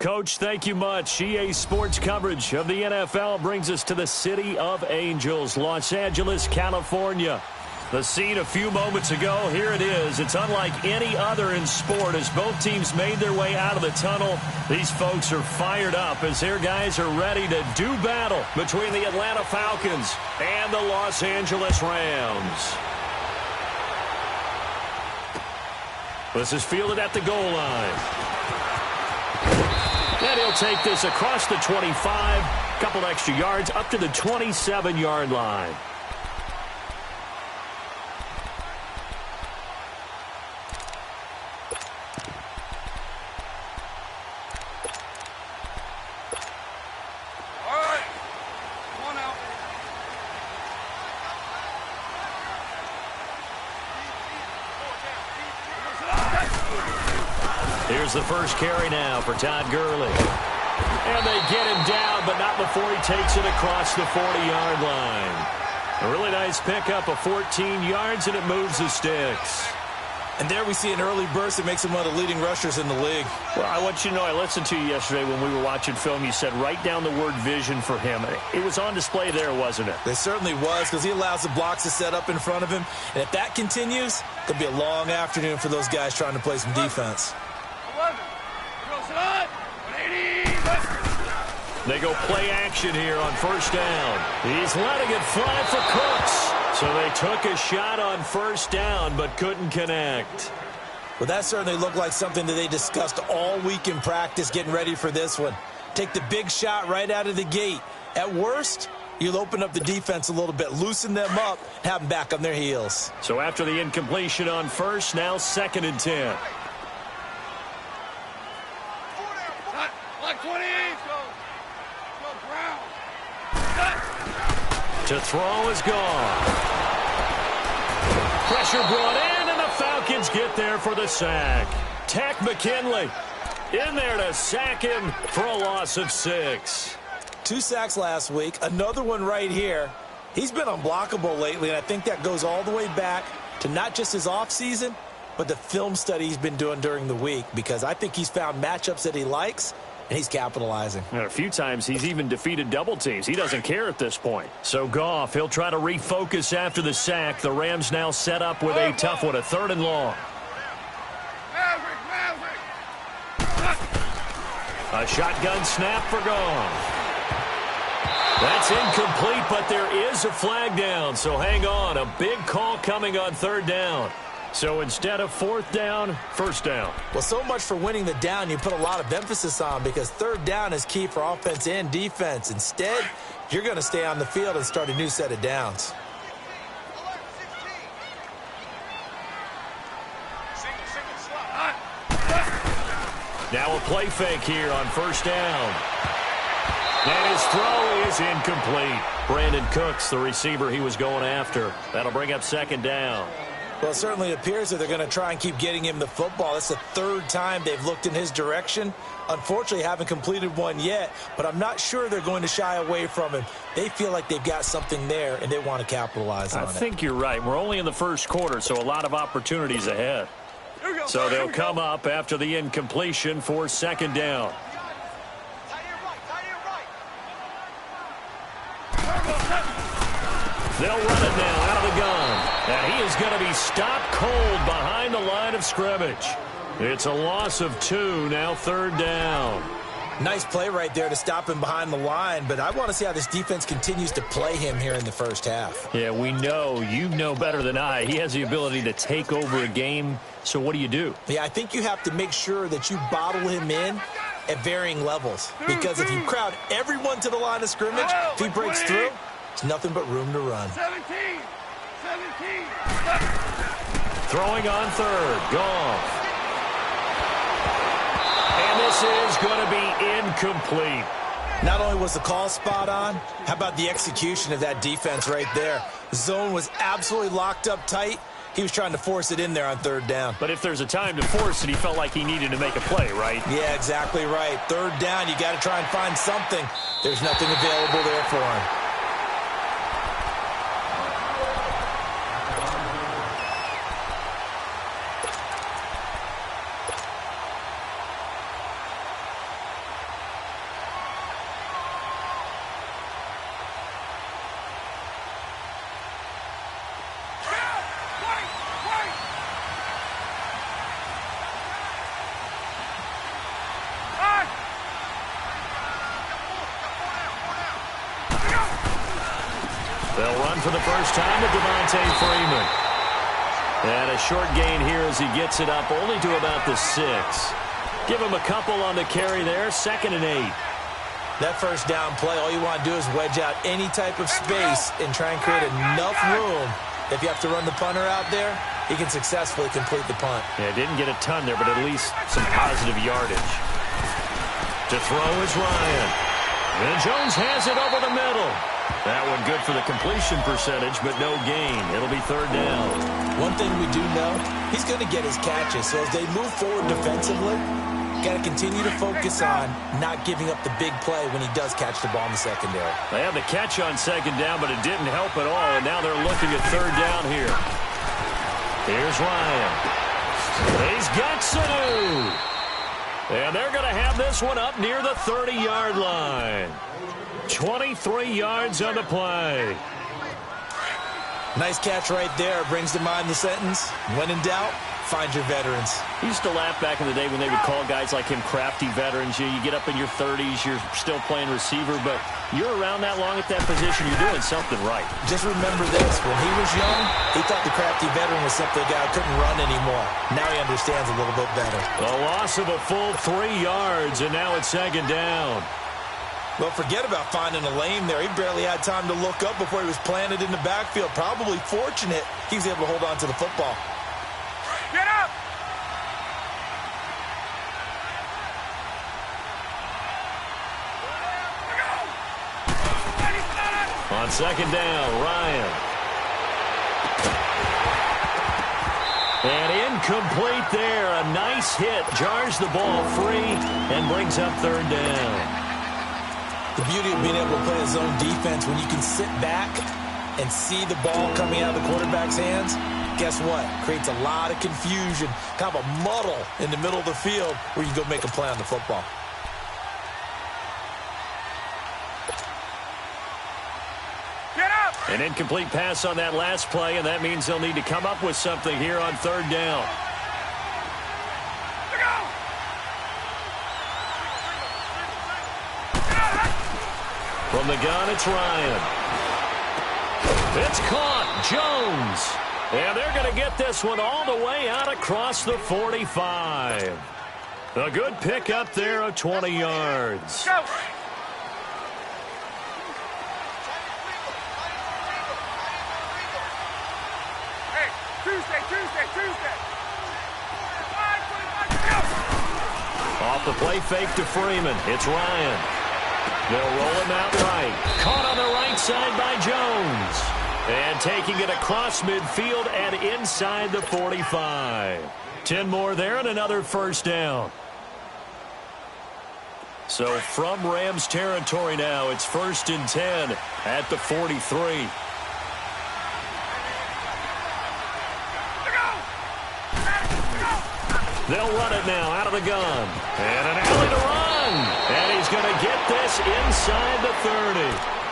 Coach, thank you much. EA Sports coverage of the NFL brings us to the City of Angels, Los Angeles, California. The scene a few moments ago, here it is. It's unlike any other in sport as both teams made their way out of the tunnel. These folks are fired up as their guys are ready to do battle between the Atlanta Falcons and the Los Angeles Rams. This is fielded at the goal line. And he'll take this across the 25, couple extra yards up to the 27-yard line. Here's the first carry now for Todd Gurley. And they get him down, but not before he takes it across the 40-yard line. A really nice pickup of 14 yards, and it moves the sticks. And there we see an early burst that makes him one of the leading rushers in the league. Well, I want you to know, I listened to you yesterday when we were watching film. You said write down the word vision for him. It was on display there, wasn't it? It certainly was, because he allows the blocks to set up in front of him. And if that continues, it'll be a long afternoon for those guys trying to play some defense. They go play action here on first down. He's letting it fly for Cooks. So they took a shot on first down but couldn't connect. Well, that certainly looked like something that they discussed all week in practice getting ready for this one. Take the big shot right out of the gate. At worst, you'll open up the defense a little bit, loosen them up, have them back on their heels. So after the incompletion on first, now 2nd and 10. To throw is gone. Pressure brought in, and the Falcons get there for the sack. Tack McKinley in there to sack him for a loss of 6. 2 sacks last week, another one right here. He's been unblockable lately, and I think that goes all the way back to not just his offseason, but the film study he's been doing during the week, because I think he's found matchups that he likes, and he's capitalizing. And a few times he's even defeated double teams. He doesn't care at this point. So Goff, he'll try to refocus after the sack. The Rams now set up with a tough one, a 3rd and long. A shotgun snap for Goff. That's incomplete, but there is a flag down. So hang on, a big call coming on 3rd down. So instead of 4th down, 1st down. Well, so much for winning the down you put a lot of emphasis on, because 3rd down is key for offense and defense. Instead, you're going to stay on the field and start a new set of downs. Now a play fake here on 1st down. And his throw is incomplete. Brandon Cooks, the receiver he was going after. That'll bring up 2nd down. Well, it certainly appears that they're going to try and keep getting him the football. That's the 3rd time they've looked in his direction. Unfortunately, haven't completed one yet, but I'm not sure they're going to shy away from him. They feel like they've got something there, and they want to capitalize on it. I think you're right. We're only in the 1st quarter, so a lot of opportunities ahead. So they'll come up after the incompletion for 2nd down. They'll run it now out of the gun. And he is going to be stopped cold behind the line of scrimmage. It's a loss of 2, now 3rd down. Nice play right there to stop him behind the line, but I want to see how this defense continues to play him here in the 1st half. Yeah, we know. You know better than I. He has the ability to take over a game, so what do? Yeah, I think you have to make sure that you bottle him in at varying levels, because if you crowd everyone to the line of scrimmage, if he breaks through, it's nothing but room to run. 17. Throwing on 3rd, Goff. And this is going to be incomplete. Not only was the call spot on, how about the execution of that defense right there? The zone was absolutely locked up tight. He was trying to force it in there on 3rd down. But if there's a time to force it, he felt like he needed to make a play, right? Yeah, exactly right. 3rd down, you got to try and find something. There's nothing available there for him. They'll run for the first time to Devontae Freeman. And a short gain here as he gets it up only to about the 6. Give him a couple on the carry there, 2nd and 8. That first down play, all you want to do is wedge out any type of space and try and create enough room. If you have to run the punter out there, he can successfully complete the punt. Yeah, didn't get a ton there, but at least some positive yardage. To throw is Ryan. And Jones has it over the middle. That one good for the completion percentage, but no gain. It'll be 3rd down. One thing we do know, he's going to get his catches. So as they move forward defensively, got to continue to focus on not giving up the big play when he does catch the ball in the secondary. They had the catch on 2nd down, but it didn't help at all, and now they're looking at 3rd down here. Here's Ryan. He's got Sanu. And they're going to have this one up near the 30-yard line. 23 yards on the play. Nice catch right there. Brings to mind the sentence, when in doubt, find your veterans. I used to laugh back in the day when they would call guys like him crafty veterans. You get up in your 30s, you're still playing receiver, but you're around that long at that position, you're doing something right. Just remember this. When he was young, he thought the crafty veteran was simply a guy who couldn't run anymore. Now he understands a little bit better. A loss of a full 3 yards, and now it's 2nd down. Well, forget about finding a lane there. He barely had time to look up before he was planted in the backfield. Probably fortunate he was able to hold on to the football. Get up! On 2nd down, Ryan. And incomplete there. A nice hit. Jars the ball free and brings up 3rd down. The beauty of being able to play his own defense, when you can sit back and see the ball coming out of the quarterback's hands, guess what? Creates a lot of confusion, kind of a muddle in the middle of the field where you go make a play on the football. Get up! An incomplete pass on that last play, and that means they'll need to come up with something here on 3rd down. From the gun, it's Ryan. It's caught. Jones. And they're going to get this one all the way out across the 45. A good pick up there of 20 yards. Go! Hey, Tuesday. Off the play fake to Freeman. It's Ryan. They'll roll him out right. Caught on the right side by Jones. And taking it across midfield and inside the 45. 10 more there and another 1st down. So from Rams territory now, it's 1st and 10 at the 43. They'll run it now out of the gun. And an alley to run. And he's going to get this inside the 30.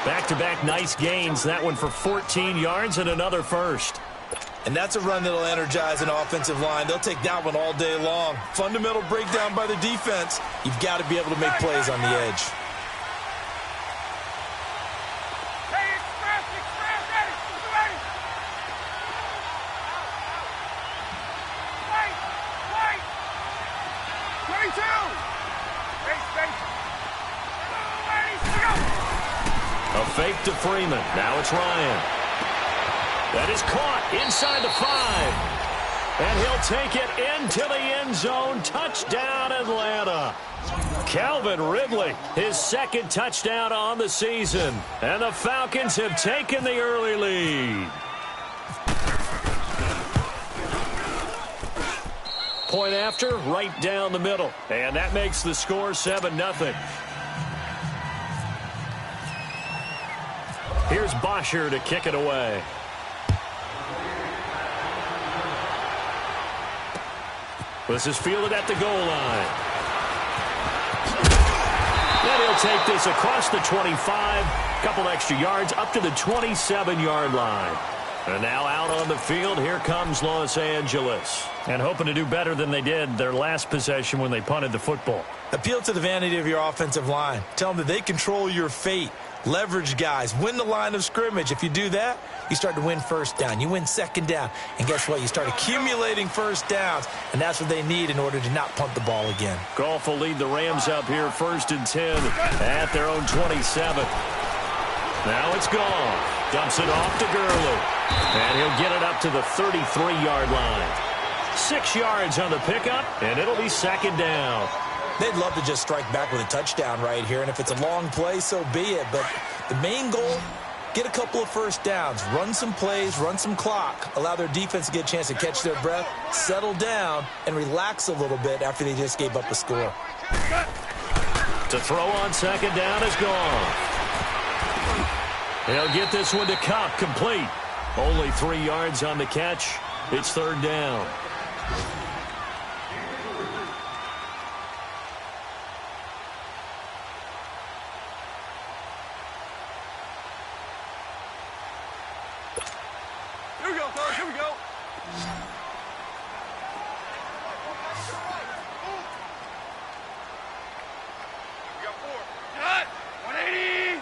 Back-to-back nice gains. That one for 14 yards and another 1st. And that's a run that'll energize an offensive line. They'll take that one all day long. Fundamental breakdown by the defense. You've got to be able to make plays on the edge. A fake to Freeman. Now it's Ryan. That is caught inside the 5. And he'll take it into the end zone. Touchdown, Atlanta. Calvin Ridley, his 2nd touchdown on the season. And the Falcons have taken the early lead. Point after, right down the middle. And that makes the score 7-0. Here's Bosher to kick it away. This is fielded at the goal line. Then he'll take this across the 25. Couple extra yards up to the 27-yard line. And now out on the field, here comes Los Angeles. And hoping to do better than they did their last possession when they punted the football. Appeal to the vanity of your offensive line. Tell them that they control your fate. Leverage guys. Win the line of scrimmage. If you do that, you start to win first down. You win second down. And guess what? You start accumulating first downs. And that's what they need in order to not punt the ball again. Goff will lead the Rams up here 1st and 10 at their own 27. Now it's Goff. Dumps it off to Gurley. And he'll get it up to the 33-yard line. 6 yards on the pickup, and it'll be second down. They'd love to just strike back with a touchdown right here, and if it's a long play, so be it. But the main goal, get a couple of first downs, run some plays, run some clock, allow their defense to get a chance to catch their breath, settle down, and relax a little bit after they just gave up a score. To throw on second down is gone. He'll get this one to Cup, complete. Only 3 yards on the catch. It's third down. Here we go, fellas. Here we go. We got 4. Hot. 180.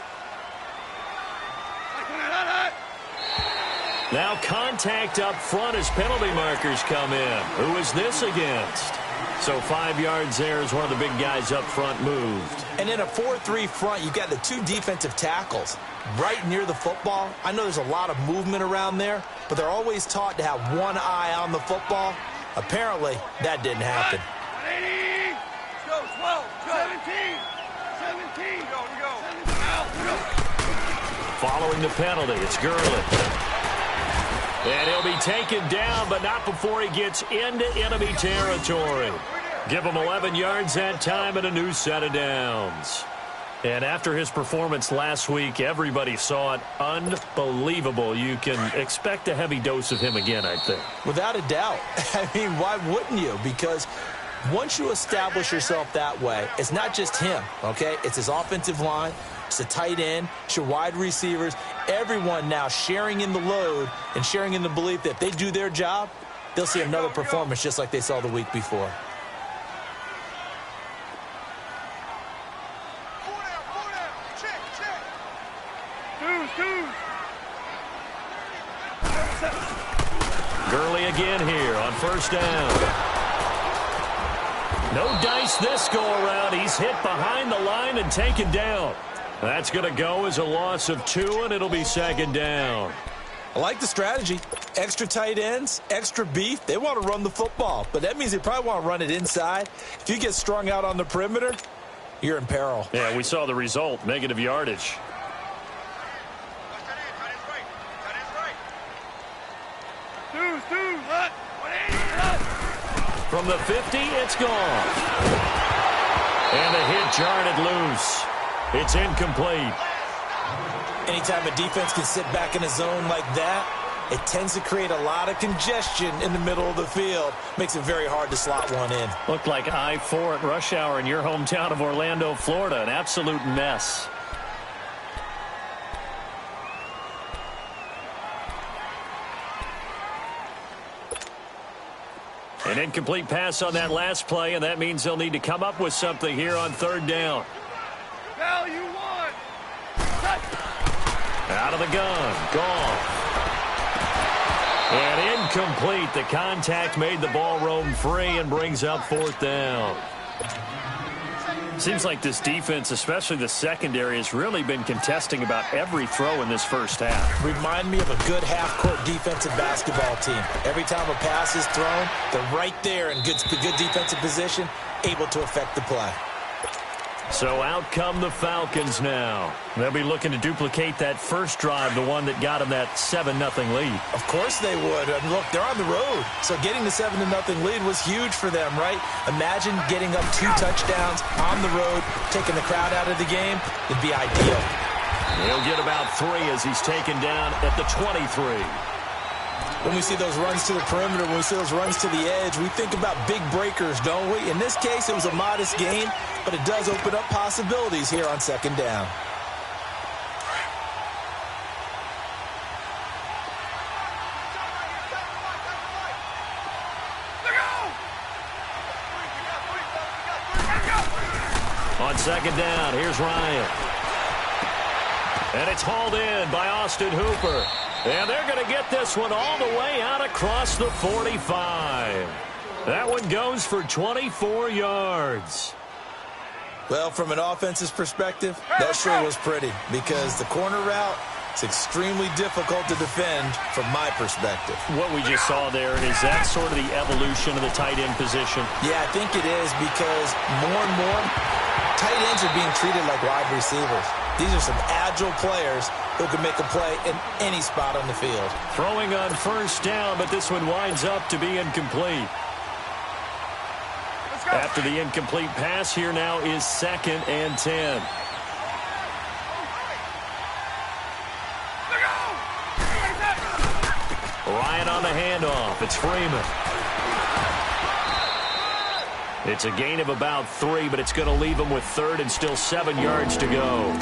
Now contact up front as penalty markers come in. Who is this against? So 5 yards there as one of the big guys up front moved. And in a 4-3 front, you've got the 2 defensive tackles right near the football. I know there's a lot of movement around there, but they're always taught to have one eye on the football. Apparently, that didn't happen. 180. Let's go. 12. 17. 17. Go. We go. 17. Go. Following the penalty, it's Gurley. And he'll be taken down, but not before he gets into enemy territory. Give him 11 yards that time and a new set of downs. And after his performance last week, everybody saw it. Unbelievable. You can expect a heavy dose of him again, I think. Without a doubt. I mean, why wouldn't you? Because once you establish yourself that way, it's not just him, okay? It's his offensive line. It's the tight end. It's your wide receivers. Everyone now sharing in the load and sharing in the belief that if they do their job, they'll see another performance just like they saw the week before. Gurley again here on first down. No dice this go-around. He's hit behind the line and taken down. That's going to go as a loss of 2, and it'll be second down. I like the strategy. Extra tight ends, extra beef. They want to run the football, but that means they probably want to run it inside. If you get strung out on the perimeter, you're in peril. Yeah, we saw the result, negative yardage. From the 50, it's gone. And a hit jarred it loose. It's incomplete. Anytime a defense can sit back in a zone like that, it tends to create a lot of congestion in the middle of the field. Makes it very hard to slot one in. Looked like I-4 at rush hour in your hometown of Orlando, Florida. An absolute mess. An incomplete pass on that last play, and that means they'll need to come up with something here on third down. Value 1. Out of the gun. Gone. And incomplete. The contact made the ball roam free and brings up fourth down. Seems like this defense, especially the secondary, has really been contesting about every throw in this first half. Remind me of a good half-court defensive basketball team. Every time a pass is thrown, they're right there in good defensive position, able to affect the play. So out come the Falcons now. They'll be looking to duplicate that first drive, the one that got them that 7-0 lead. Of course they would. I mean, look, they're on the road. So getting the 7-0 lead was huge for them, right? Imagine getting up 2 touchdowns on the road, taking the crowd out of the game. It'd be ideal. He'll get about 3 as he's taken down at the 23. When we see those runs to the perimeter, when we see those runs to the edge, we think about big breakers, don't we? In this case, it was a modest gain, but it does open up possibilities here on second down. On second down, here's Ryan. And it's hauled in by Austin Hooper. And they're going to get this one all the way out across the 45. That one goes for 24 yards. Well, from an offensive perspective, that sure was pretty because the corner route is extremely difficult to defend from my perspective. What we just saw there, is that sort of the evolution of the tight end position? Yeah, I think it is because more and more tight ends are being treated like wide receivers. These are some agile players who can make a play in any spot on the field. Throwing on first down, but this one winds up to be incomplete. After the incomplete pass, here now is 2nd and 10. Ryan on the handoff. It's Freeman. It's a gain of about 3, but it's going to leave him with 3rd and still 7 yards to go.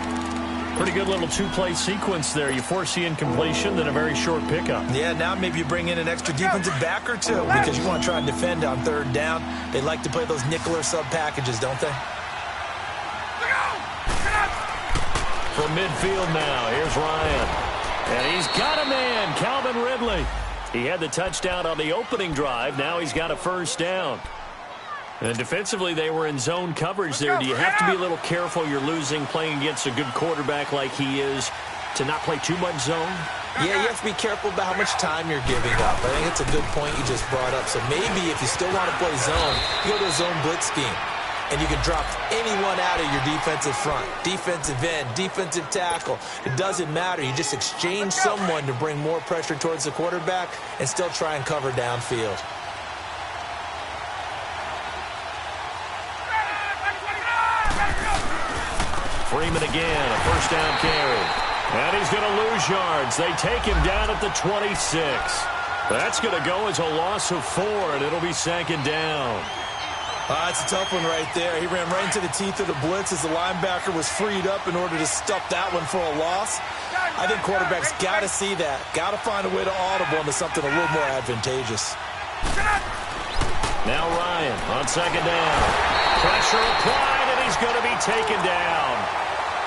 Pretty good little two-play sequence there. You force the incompletion, then a very short pickup. Yeah, now maybe you bring in an extra defensive back or two because you want to try and defend on 3rd down. They like to play those nickel or sub packages, don't they? From midfield now, here's Ryan. And he's got a man, Calvin Ridley. He had the touchdown on the opening drive. Now he's got a first down. And defensively, they were in zone coverage there. Do you have to be a little careful? You're losing playing against a good quarterback like he is to not play too much zone? Yeah, you have to be careful about how much time you're giving up. I think it's a good point you just brought up. So maybe if you still want to play zone, you go to a zone blitz scheme. And you can drop anyone out of your defensive front, defensive end, defensive tackle. It doesn't matter. You just exchange someone to bring more pressure towards the quarterback and still try and cover downfield. Freeman again, a first down carry. And he's going to lose yards. They take him down at the 26. That's going to go as a loss of 4, and it'll be 2nd down. That's a tough one right there. He ran right into the teeth of the blitz as the linebacker was freed up in order to stuff that one for a loss. I think quarterbacks got to see that. Got to find a way to audible into something a little more advantageous. Now Ryan on 2nd down. Pressure applied, and he's going to be taken down.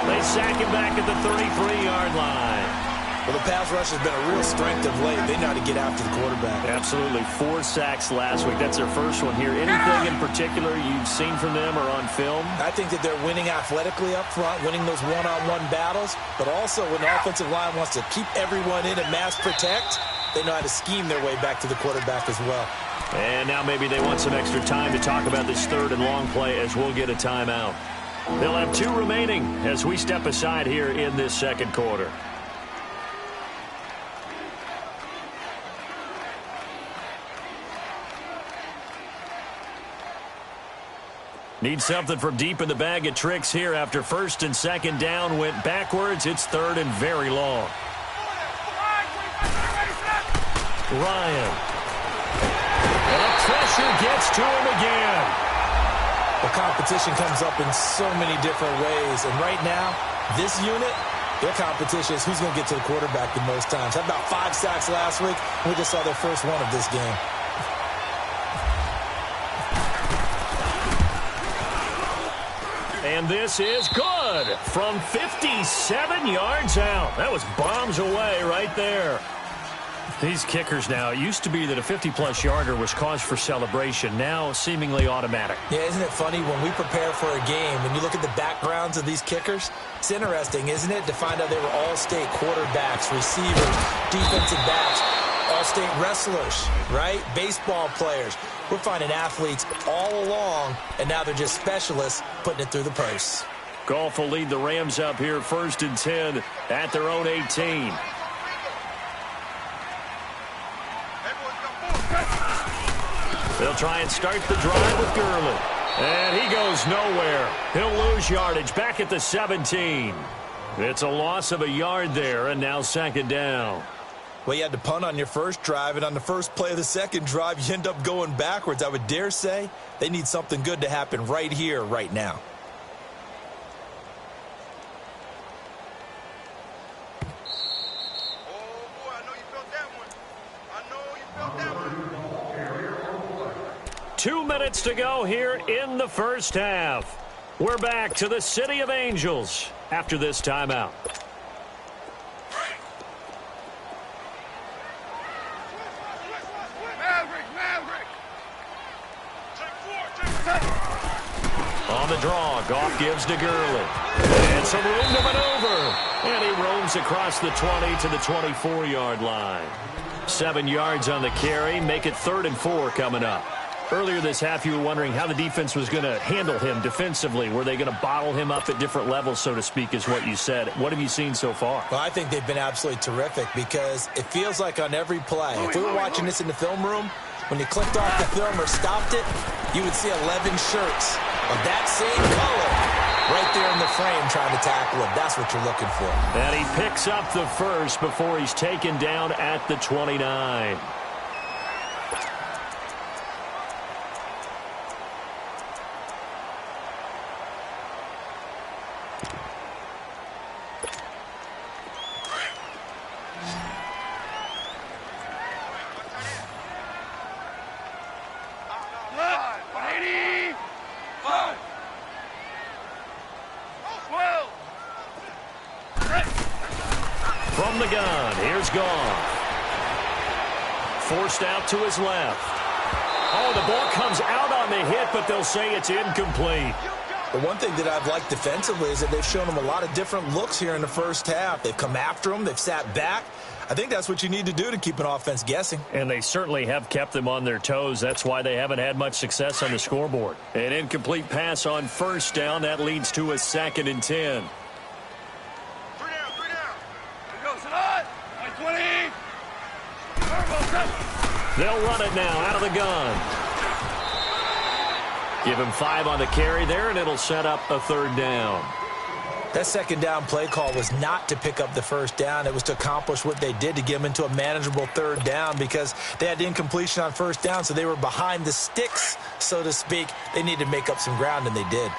They sack him back at the 33-yard line. Well, the pass rush has been a real strength of late. They know how to get after the quarterback. Absolutely. 4 sacks last week. That's their first one here. Anything in particular you've seen from them or on film? I think that they're winning athletically up front, winning those one-on-one battles, but also when the offensive line wants to keep everyone in and mass protect, they know how to scheme their way back to the quarterback as well. And now maybe they want some extra time to talk about this 3rd and long play as we'll get a timeout. They'll have 2 remaining as we step aside here in this 2nd quarter. Need something from deep in the bag of tricks here after 1st and 2nd down went backwards. It's 3rd and very long. Ryan. And the pressure gets to him again. The competition comes up in so many different ways. And right now, this unit, their competition is who's going to get to the quarterback the most times. Had about 5 sacks last week. We just saw their first one of this game. And this is good from 57 yards out. That was bombs away right there. These kickers now, it used to be that a 50-plus yarder was cause for celebration. Now seemingly automatic. Yeah, isn't it funny when we prepare for a game, when you look at the backgrounds of these kickers, it's interesting, isn't it, to find out they were all-state quarterbacks, receivers, defensive backs, all-state wrestlers, right? Baseball players. We're finding athletes all along, and now they're just specialists putting it through the purse. Goff will lead the Rams up here 1st and 10 at their own 18. They'll try and start the drive with Gurley. And he goes nowhere. He'll lose yardage back at the 17. It's a loss of a yard there, and now 2nd down. Well, you had to punt on your first drive, and on the first play of the 2nd drive, you end up going backwards. I would dare say they need something good to happen right here, right now. Oh, boy, I know you felt that one. I know you felt that one. 2 minutes to go here in the first half. We're back to the City of Angels after this timeout. On the draw, Goff gives to Gurley. And some room to maneuver. And he roams across the 20 to the 24-yard line. 7 yards on the carry. Make it 3rd and 4 coming up. Earlier this half, you were wondering how the defense was going to handle him defensively. Were they going to bottle him up at different levels, so to speak, is what you said. What have you seen so far? Well, I think they've been absolutely terrific because it feels like on every play, if we were watching this in the film room, when you clicked off the film or stopped it, you would see 11 shirts of that same color right there in the frame trying to tackle him. That's what you're looking for. And he picks up the first before he's taken down at the 29. From the gun, here's Goff. Forced out to his left. Oh, the ball comes out on the hit, but they'll say it's incomplete. The one thing that I've liked defensively is that they've shown him a lot of different looks here in the first half. They've come after him. They've sat back. I think that's what you need to do to keep an offense guessing. And they certainly have kept them on their toes. That's why they haven't had much success on the scoreboard. An incomplete pass on first down. That leads to a 2nd and 10. They'll run it now out of the gun. Give him 5 on the carry there, and it'll set up a 3rd down. That 2nd down play call was not to pick up the 1st down. It was to accomplish what they did to get them into a manageable 3rd down because they had incompletion on 1st down, so they were behind the sticks, so to speak. They needed to make up some ground, and they did.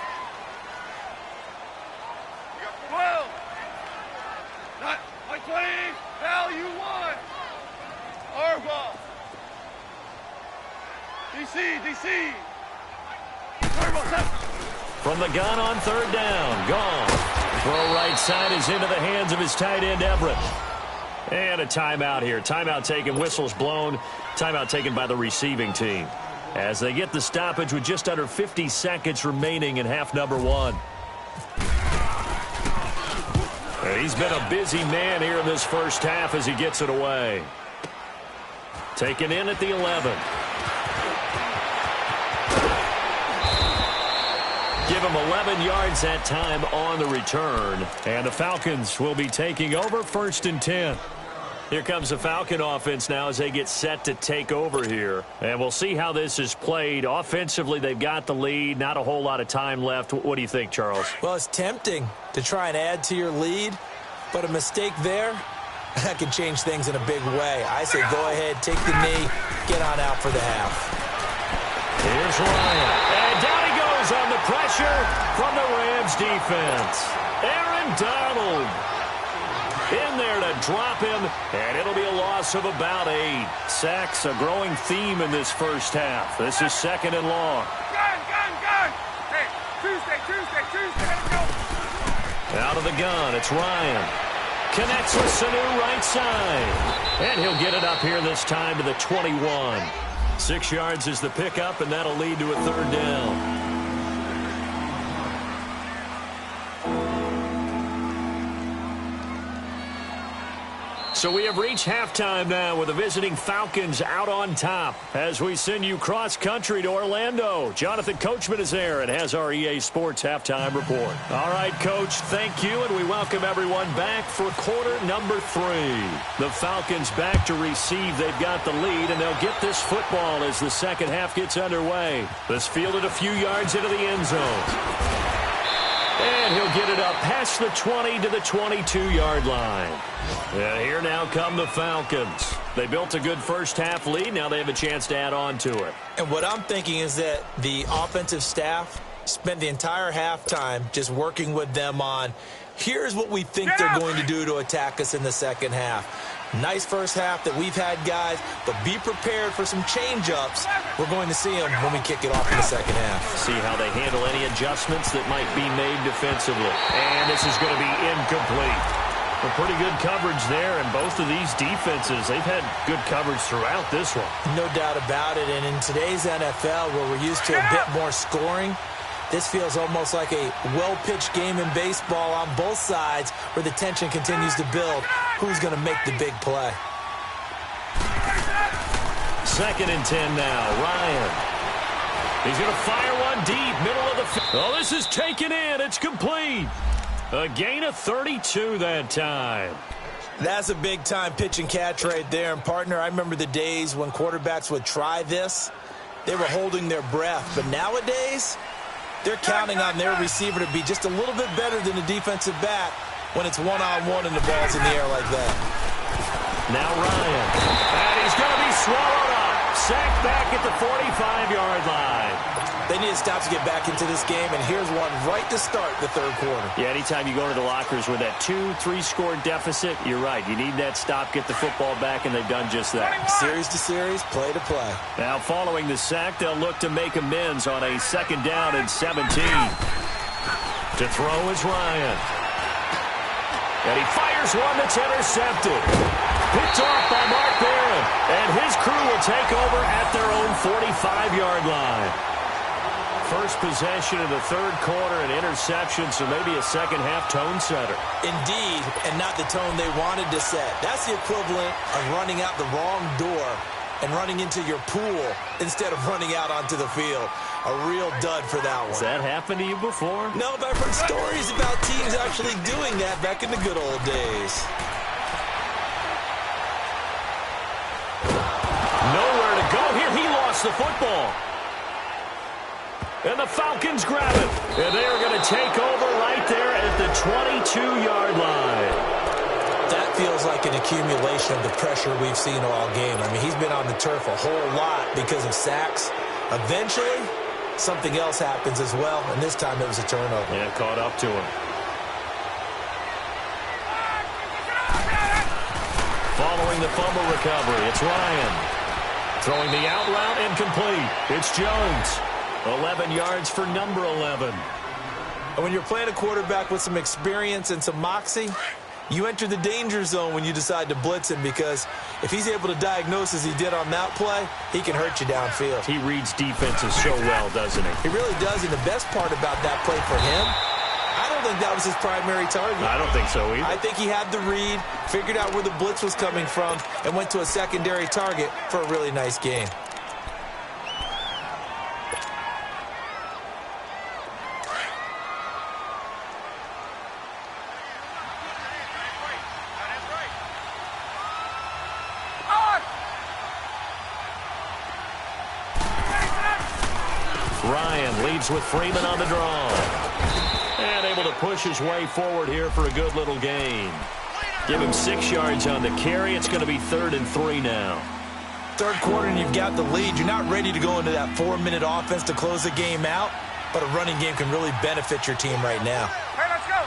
DC. From the gun on 3rd down. Gone. Throw right side is into the hands of his tight end, Everett. And a timeout here. Timeout taken, whistles blown. Timeout taken by the receiving team. As they get the stoppage with just under 50 seconds remaining in half number 1. And he's been a busy man here in this first half as he gets it away. Taken in at the 11. Give him 11 yards that time on the return. And the Falcons will be taking over 1st and 10. Here comes the Falcon offense now as they get set to take over here. And we'll see how this is played. Offensively, they've got the lead. Not a whole lot of time left. What do you think, Charles? Well, it's tempting to try and add to your lead, but a mistake there, that can change things in a big way. I say go ahead, take the knee, get on out for the half. Here's Ryan. And down he goes on the pressure from the Rams defense. Aaron Donald in there to drop him, and it'll be a loss of about 8. Sacks, a growing theme in this first half. This is 2nd and long. Gun. Hey, Tuesday, let's go. Out of the gun, it's Ryan. Connects with Sanu right side. And he'll get it up here this time to the 21. 6 yards is the pickup, and that'll lead to a 3rd down. So we have reached halftime now with the visiting Falcons out on top as we send you cross-country to Orlando. Jonathan Coachman is there and has our EA Sports halftime report. All right, Coach, thank you, and we welcome everyone back for quarter number 3. The Falcons back to receive. They've got the lead, and they'll get this football as the second half gets underway. This fielded a few yards into the end zone. And he'll get it up past the 20 to the 22-yard line. And here now come the Falcons. They built a good first half lead. Now they have a chance to add on to it. And what I'm thinking is that the offensive staff spent the entire halftime just working with them on, here's what we think they're going to do to attack us in the second half. Nice first half that we've had, guys, but be prepared for some change-ups. We're going to see them when we kick it off in the second half. See how they handle any adjustments that might be made defensively. And this is going to be incomplete. A pretty good coverage there, and both of these defenses, they've had good coverage throughout this one. No doubt about it, and in today's NFL, where we're used to a bit more scoring, this feels almost like a well-pitched game in baseball on both sides where the tension continues to build. Who's going to make the big play? 2nd and 10 now. Ryan. He's going to fire one deep, middle of the field. Oh, this is taken in. It's complete. A gain of 32 that time. That's a big-time pitch and catch right there. And, partner, I remember the days when quarterbacks would try this. They were holding their breath. But nowadays, they're counting on their receiver to be just a little bit better than the defensive back when it's one-on-one and the ball's in the air like that. Now Ryan. And he's going to be swallowed up. Sacked back at the 45-yard line. They need to stop to get back into this game, and here's one right to start the third quarter. Yeah, anytime you go to the lockers with that 2-3 score deficit, you're right. You need that stop, get the football back, and they've done just that. Series to series, play to play. Now, following the sack, they'll look to make amends on a 2nd down and 17. To throw is Ryan. And he fires one that's intercepted. Picked off by Mark Barron. And his crew will take over at their own 45-yard line. First possession of the third quarter, an interception, so maybe a second-half tone setter. Indeed, and not the tone they wanted to set. That's the equivalent of running out the wrong door and running into your pool instead of running out onto the field. A real dud for that one. Has that happened to you before? No, but I've heard stories about teams actually doing that back in the good old days. Nowhere to go here. He lost the football. And the Falcons grab it. And they are going to take over right there at the 22-yard line. That feels like an accumulation of the pressure we've seen all game. I mean, he's been on the turf a whole lot because of sacks. Eventually, something else happens as well, and this time it was a turnover. Yeah, caught up to him. Following the fumble recovery, it's Ryan. Throwing the out route, incomplete. It's Jones. 11 yards for number 11. And when you're playing a quarterback with some experience and some moxie, you enter the danger zone when you decide to blitz him, because if he's able to diagnose as he did on that play, he can hurt you downfield. He reads defenses so well, doesn't he? He really does, and the best part about that play for him, I don't think that was his primary target. I don't think so either. I think he had the read, figured out where the blitz was coming from, and went to a secondary target for a really nice game. Ryan leads with Freeman on the draw. And able to push his way forward here for a good little gain. Give him 6 yards on the carry. It's going to be 3rd and 3 now. Third quarter and you've got the lead. You're not ready to go into that 4-minute offense to close the game out, but a running game can really benefit your team right now. Hey, let's go.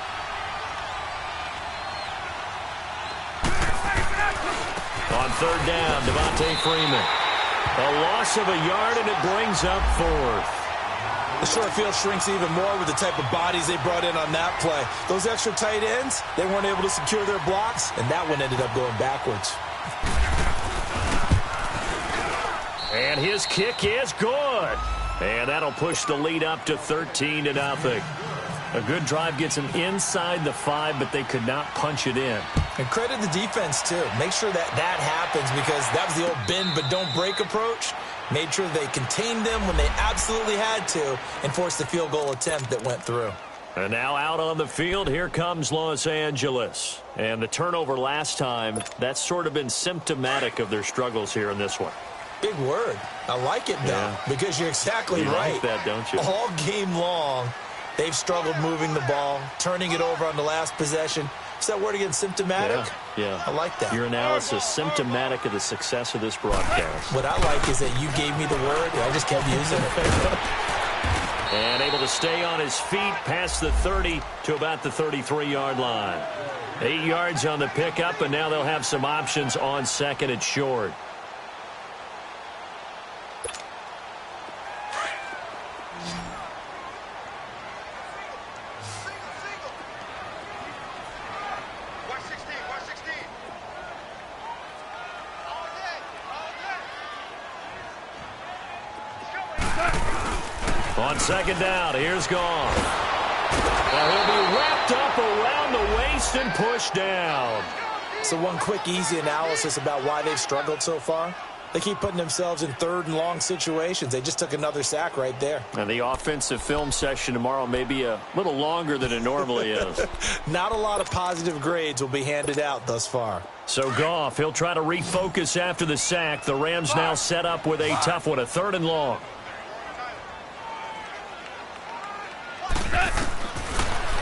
On 3rd down, Devontae Freeman. A loss of a yard, and it brings up 4th. The short field shrinks even more with the type of bodies they brought in on that play. Those extra tight ends, they weren't able to secure their blocks, and that one ended up going backwards. And his kick is good. And that'll push the lead up to 13-0. A good drive gets them inside the 5, but they could not punch it in. And credit the defense, too. Make sure that that happens, because that was the old bend but don't break approach. Made sure they contained them when they absolutely had to and forced the field goal attempt that went through. And now out on the field, here comes Los Angeles. And the turnover last time, that's sort of been symptomatic of their struggles here in this one. Big word. I like it, though, because you're exactly right. Like that, don't you? All game long, they've struggled moving the ball, turning it over on the last possession. Is that word again, symptomatic? Yeah. I like that. Your analysis, symptomatic of the success of this broadcast. What I like is that you gave me the word, and I just kept using it. And able to stay on his feet past the 30 to about the 33-yard line. 8 yards on the pickup, and now they'll have some options on second and short. On second down, here's Goff. Now he'll be wrapped up around the waist and pushed down. So one quick, easy analysis about why they've struggled so far. They keep putting themselves in third and long situations. They just took another sack right there. And the offensive film session tomorrow may be a little longer than it normally is. Not a lot of positive grades will be handed out thus far. So Goff, he'll try to refocus after the sack. The Rams now set up with a tough one, a 3rd and long.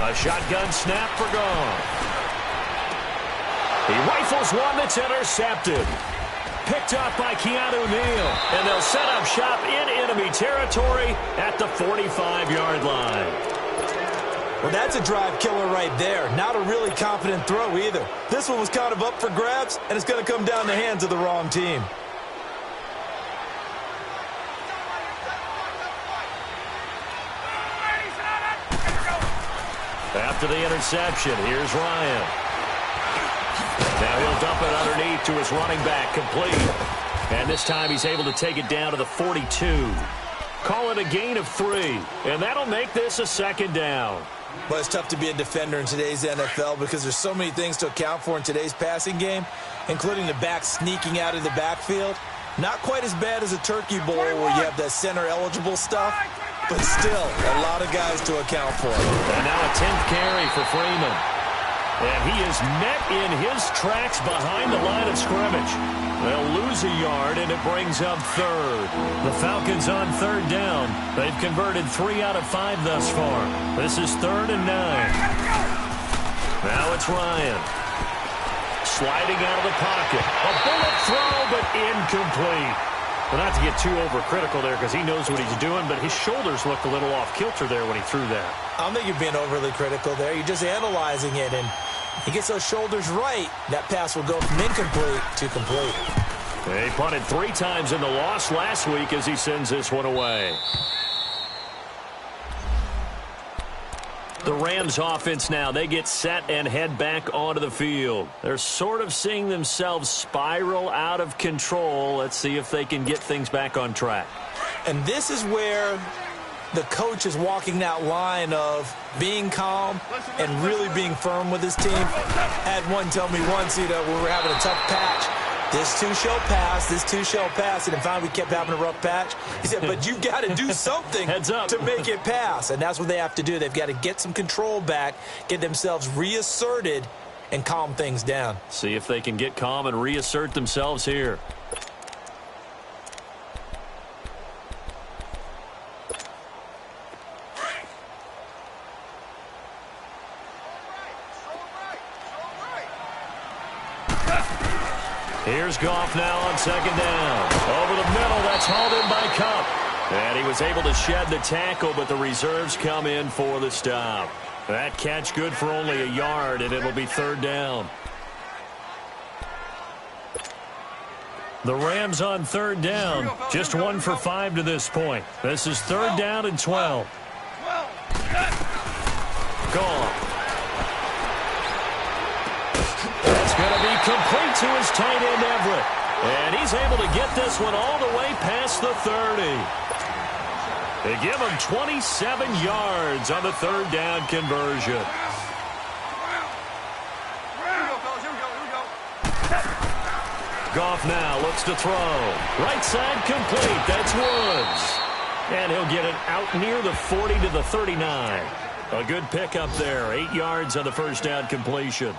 A shotgun snap for Goff. He rifles one that's intercepted. Picked up by Keanu Neal. And they'll set up shop in enemy territory at the 45-yard line. Well, that's a drive killer right there. Not a really confident throw either. This one was kind of up for grabs, and it's going to come down the hands of the wrong team. After the interception, here's Ryan. Now he'll dump it underneath to his running back, complete. And this time he's able to take it down to the 42. Call it a gain of 3, and that'll make this a 2nd down. But it's tough to be a defender in today's NFL because there's so many things to account for in today's passing game, including the back sneaking out of the backfield. Not quite as bad as a turkey bowl where you have that center-eligible stuff, but still a lot of guys to account for. And now a 10th carry for Freeman. And he is met in his tracks behind the line of scrimmage. They'll lose a yard, and it brings up 3rd. The Falcons on 3rd down. They've converted 3 out of 5 thus far. This is 3rd and 9. Now it's Ryan. Sliding out of the pocket. A bullet throw, but incomplete. Well, not to get too overcritical there because he knows what he's doing, but his shoulders looked a little off-kilter there when he threw that. I don't think you're being overly critical there. You're just analyzing it, and he gets those shoulders right. That pass will go from incomplete to complete. He punted 3 times in the loss last week as he sends this one away. The Rams offense now, they get set and head back onto the field. They're sort of seeing themselves spiral out of control. Let's see if they can get things back on track. And this is where the coach is walking that line of being calm and really being firm with his team. I had one tell me once, when we were having a tough patch, this too shall pass, this too shall pass. And then finally we kept having a rough patch. He said, but you've got to do something to make it pass. And that's what they have to do. They've got to get some control back, get themselves reasserted, and calm things down. See if they can get calm and reassert themselves here. Here's Goff now on 2nd down. Over the middle, that's hauled in by Kupp. And he was able to shed the tackle, but the reserves come in for the stop. That catch good for only a yard, and it'll be 3rd down. The Rams on 3rd down. Just 1 for 5 to this point. This is 3rd down and 12. Goff. Going to be complete to his tight end, Everett. And he's able to get this one all the way past the 30. They give him 27 yards on the 3rd down conversion. Goff now looks to throw. Right side complete. That's Woods. And he'll get it out near the 40 to the 39. A good pickup there. 8 yards on the 1st down completion.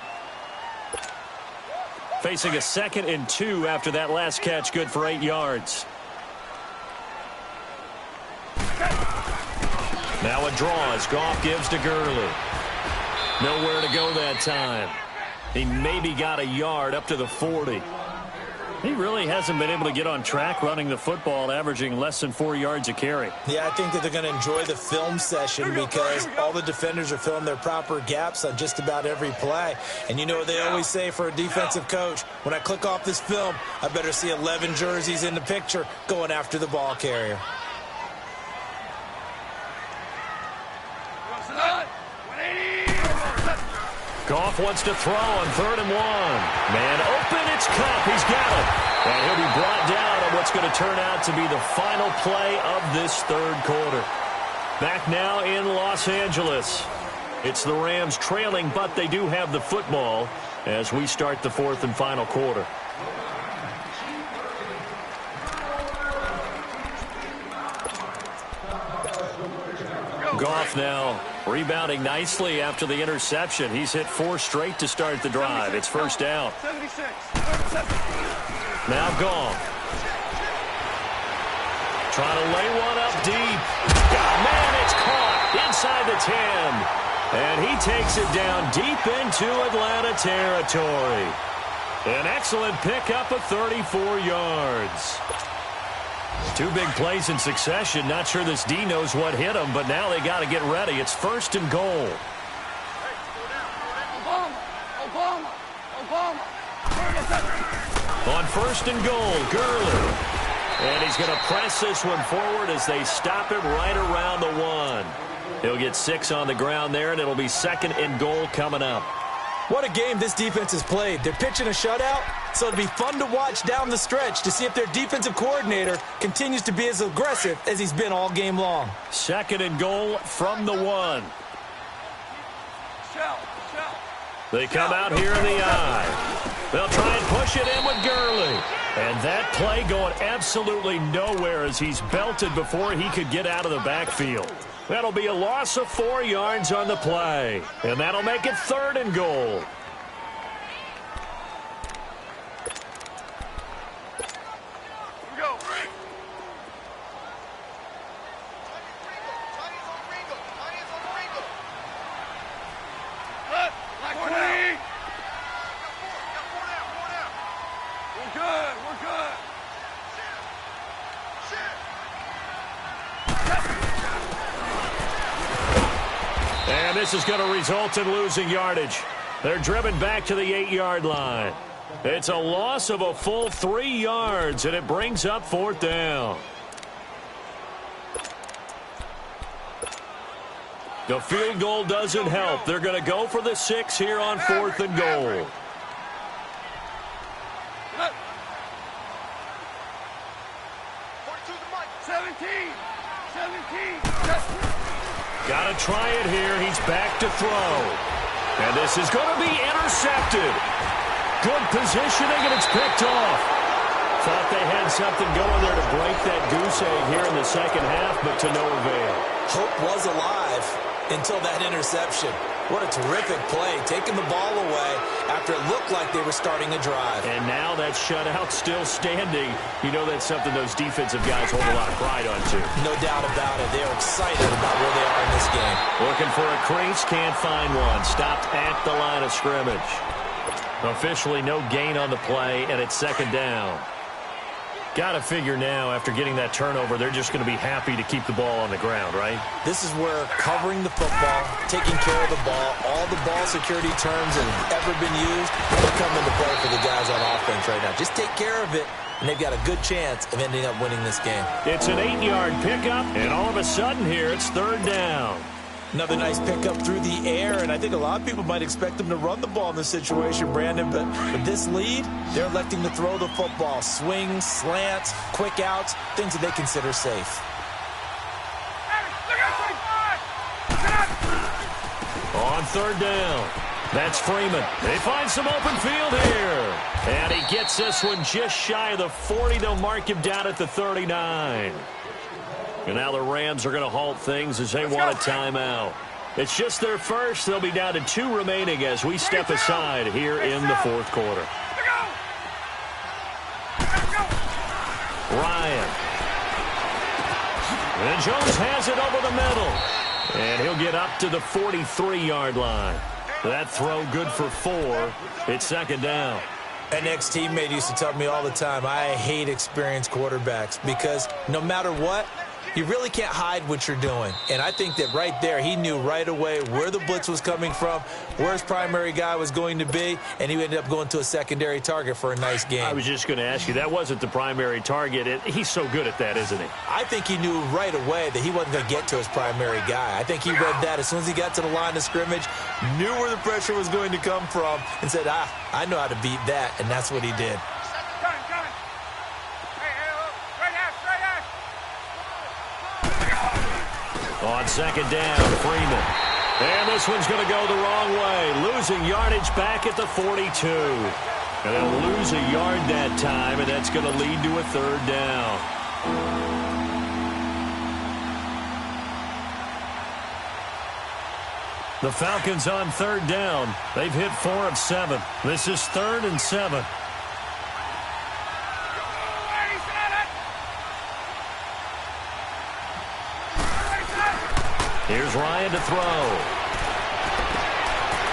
Facing a 2nd and 2 after that last catch, good for 8 yards. Now a draw as Goff gives to Gurley. Nowhere to go that time. He maybe got a yard up to the 40. He really hasn't been able to get on track running the football, averaging less than 4 yards a carry. Yeah, I think that they're going to enjoy the film session because all the defenders are filling their proper gaps on just about every play. And you know what they always say for a defensive coach? When I click off this film, I better see 11 jerseys in the picture going after the ball carrier. Goff wants to throw on 3rd and 1. Man open, it's Cup. He's got it. And he'll be brought down on what's going to turn out to be the final play of this 3rd quarter. Back now in Los Angeles. It's the Rams trailing, but they do have the football as we start the 4th and final quarter. Goff now rebounding nicely after the interception. He's hit 4 straight to start the drive. It's 1st down. Now Goff. Trying to lay one up deep. Oh, man, it's caught inside the 10. And he takes it down deep into Atlanta territory. An excellent pickup of 34 yards. 2 big plays in succession. Not sure this D knows what hit him, but now they got to get ready. It's 1st and goal. On 1st and goal, Gurley. And he's going to press this one forward as they stop it right around the 1. He'll get 6 on the ground there, and it'll be 2nd and goal coming up. What a game this defense has played. They're pitching a shutout, so it'll be fun to watch down the stretch to see if their defensive coordinator continues to be as aggressive as he's been all game long. 2nd and goal from the 1. They come out here in the eye. They'll try and push it in with Gurley. And that play going absolutely nowhere as he's belted before he could get out of the backfield. That'll be a loss of 4 yards on the play. And that'll make it 3rd and goal. And this is going to result in losing yardage. They're driven back to the 8-yard line. It's a loss of a full 3 yards, and it brings up 4th down. The field goal doesn't help. They're going to go for the 6 here on 4th and goal. Got to try it here. He's back to throw. And this is going to be intercepted. Good positioning, and it's picked off. Thought they had something going there to break that goose egg here in the 2nd half, but to no avail. Hope was alive until that interception. What a terrific play, taking the ball away after it looked like they were starting a drive. And now that shutout still standing. You know that's something those defensive guys hold a lot of pride on, too. No doubt about it. They are excited about where they are in this game. Looking for a crease, can't find one. Stopped at the line of scrimmage. Officially no gain on the play, and it's 2nd down. Got to figure now, after getting that turnover, they're just going to be happy to keep the ball on the ground, right? This is where covering the football, taking care of the ball, all the ball security terms that have ever been used, will come into play for the guys on offense right now. Just take care of it, and they've got a good chance of ending up winning this game. It's an 8-yard pickup, and all of a sudden here, it's 3rd down. Another nice pickup through the air, and I think a lot of people might expect them to run the ball in this situation, Brandon, but with this lead, they're electing to throw the football. Swings, slants, quick outs, things that they consider safe. On 3rd down, that's Freeman. They find some open field here, and he gets this one just shy of the 40. They'll mark him down at the 39. And now the Rams are going to halt things as they want a timeout. It's just their first. They'll be down to 2 remaining as we step aside here in the 4th quarter. Ryan. And Jones has it over the middle. And he'll get up to the 43-yard line. That throw good for 4. It's 2nd down. An ex-teammate used to tell me all the time, I hate experienced quarterbacks because no matter what, you really can't hide what you're doing. And I think that right there, he knew right away where the blitz was coming from, where his primary guy was going to be, and he ended up going to a secondary target for a nice game. I was just going to ask you, that wasn't the primary target. He's so good at that, isn't he? I think he knew right away that he wasn't going to get to his primary guy. I think he read that as soon as he got to the line of scrimmage, knew where the pressure was going to come from, and said, I know how to beat that, and that's what he did. On second down, Freeman. And this one's going to go the wrong way. Losing yardage back at the 42. And they'll lose a yard that time, and that's going to lead to a third down. The Falcons on third down. They've hit 4 of 7. This is 3rd and 7. Here's Ryan to throw.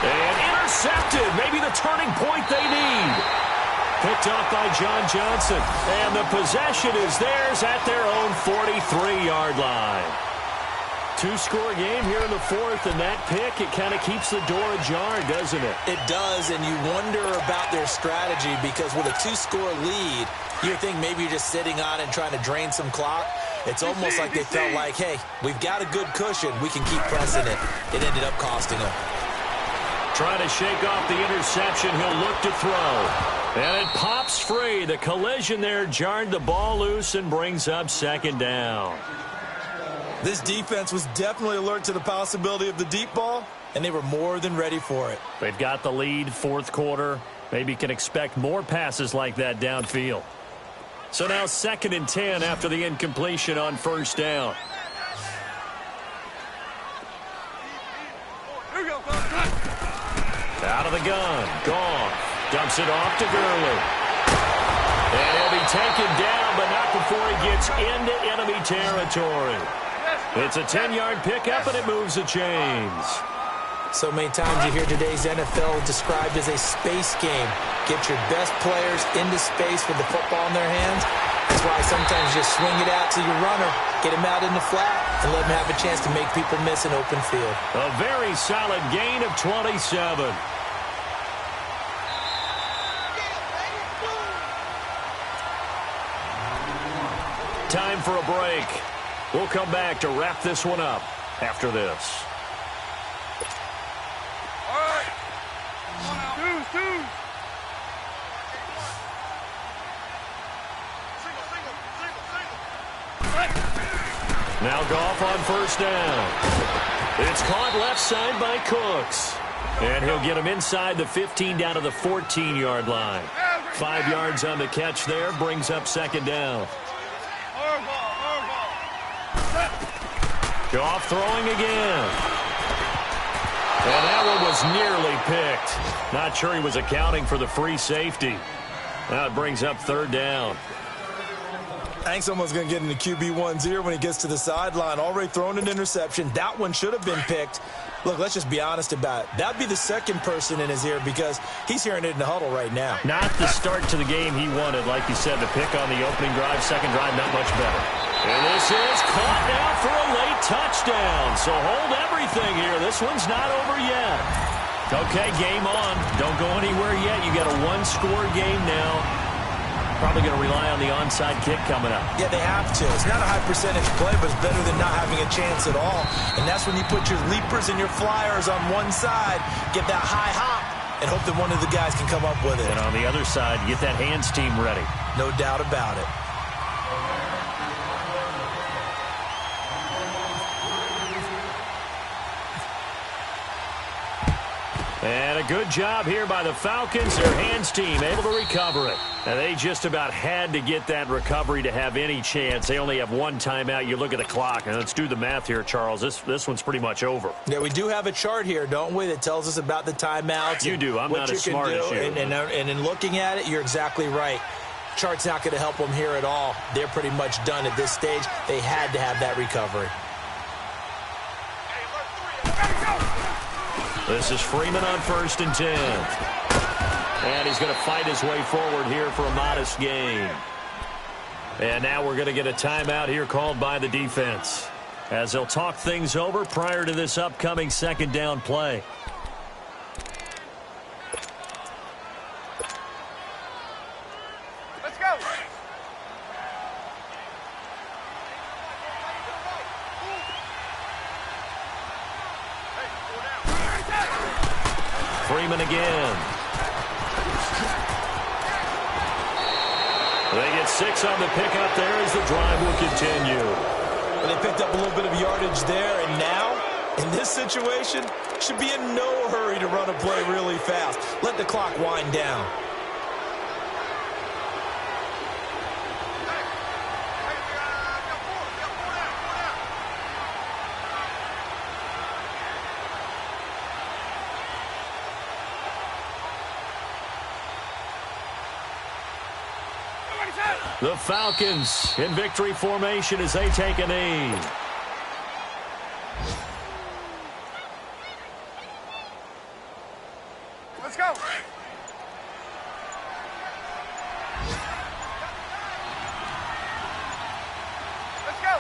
And intercepted. Maybe the turning point they need. Picked off by John Johnson. And the possession is theirs at their own 43-yard line. 2-score game here in the 4th, and that pick, it kind of keeps the door ajar, doesn't it? It does, and you wonder about their strategy because with a 2-score lead, you think maybe you're just sitting on it and trying to drain some clock. It's almost like they felt like, hey, we've got a good cushion. We can keep pressing it. It ended up costing them. Trying to shake off the interception. He'll look to throw. And it pops free. The collision there jarred the ball loose and brings up second down. This defense was definitely alert to the possibility of the deep ball, and they were more than ready for it. They've got the lead, 4th quarter. Maybe can expect more passes like that downfield. So now 2nd and 10 after the incompletion on first down. Out of the gun. Goff dumps it off to Gurley. And he'll be taken down, but not before he gets into enemy territory. It's a 10-yard pickup, and it moves the chains. So many times you hear today's NFL described as a space game. Get your best players into space with the football in their hands. That's why sometimes you just swing it out to your runner, get him out in the flat, and let him have a chance to make people miss an open field. A very solid gain of 27. Time for a break. We'll come back to wrap this one up after this. Now Goff on first down. It's caught left side by Cooks. And he'll get him inside the 15 down to the 14-yard line. 5 yards on the catch there, brings up second down. Goff throwing again. And that one was nearly picked. Not sure he was accounting for the free safety. Now it brings up third down. I think someone's going to get into QB1's ear when he gets to the sideline. Already thrown an interception. That one should have been picked. Look, let's just be honest about it. That'd be the second person in his ear because he's hearing it in the huddle right now. Not the start to the game he wanted. Like you said, the pick on the opening drive, second drive, not much better. And this is caught now for a late touchdown. So hold everything here. This one's not over yet. Okay, game on. Don't go anywhere yet. You got a 1-score game now. Probably going to rely on the onside kick coming up. Yeah, they have to. It's not a high percentage play, but it's better than not having a chance at all. And that's when you put your leapers and your flyers on one side, get that high hop, and hope that one of the guys can come up with it. And on the other side, get that hands team ready. No doubt about it. And a good job here by the Falcons. Their hands team able to recover it. And they just about had to get that recovery to have any chance. They only have one timeout. You look at the clock, and let's do the math here, Charles. This one's pretty much over. Yeah, we do have a chart here, don't we, that tells us about the timeouts. You do. I'm not as smart as you. And in looking at it, you're exactly right. Chart's not going to help them here at all. They're pretty much done at this stage. They had to have that recovery. This is Freeman on 1st and 10. And he's going to fight his way forward here for a modest gain. And now we're going to get a timeout here called by the defense, as they'll talk things over prior to this upcoming second down play. Let's go. 'em again. They get 6 on the pickup there as the drive will continue. Well, they picked up a little bit of yardage there, and now, in this situation, should be in no hurry to run a play really fast. Let the clock wind down. The Falcons in victory formation as they take a knee. Let's go. Let's go.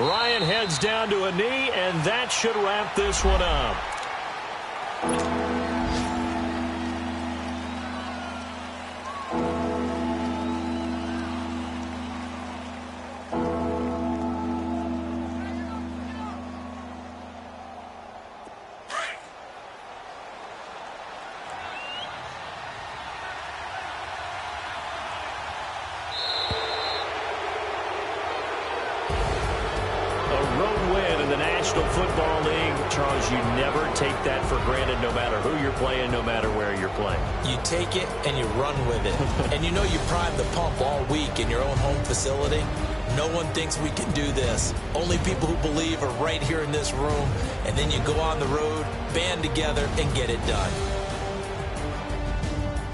Ryan heads down to a knee, and that should wrap this one up. Football League, Charles, you never take that for granted no matter who you're playing, no matter where you're playing. You take it and you run with it. And you know you prime the pump all week in your own home facility. No one thinks we can do this. Only people who believe are right here in this room. And then you go on the road, band together, and get it done.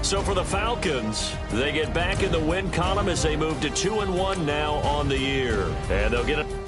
So for the Falcons, they get back in the win column as they move to 2-1 now on the year. And they'll get it.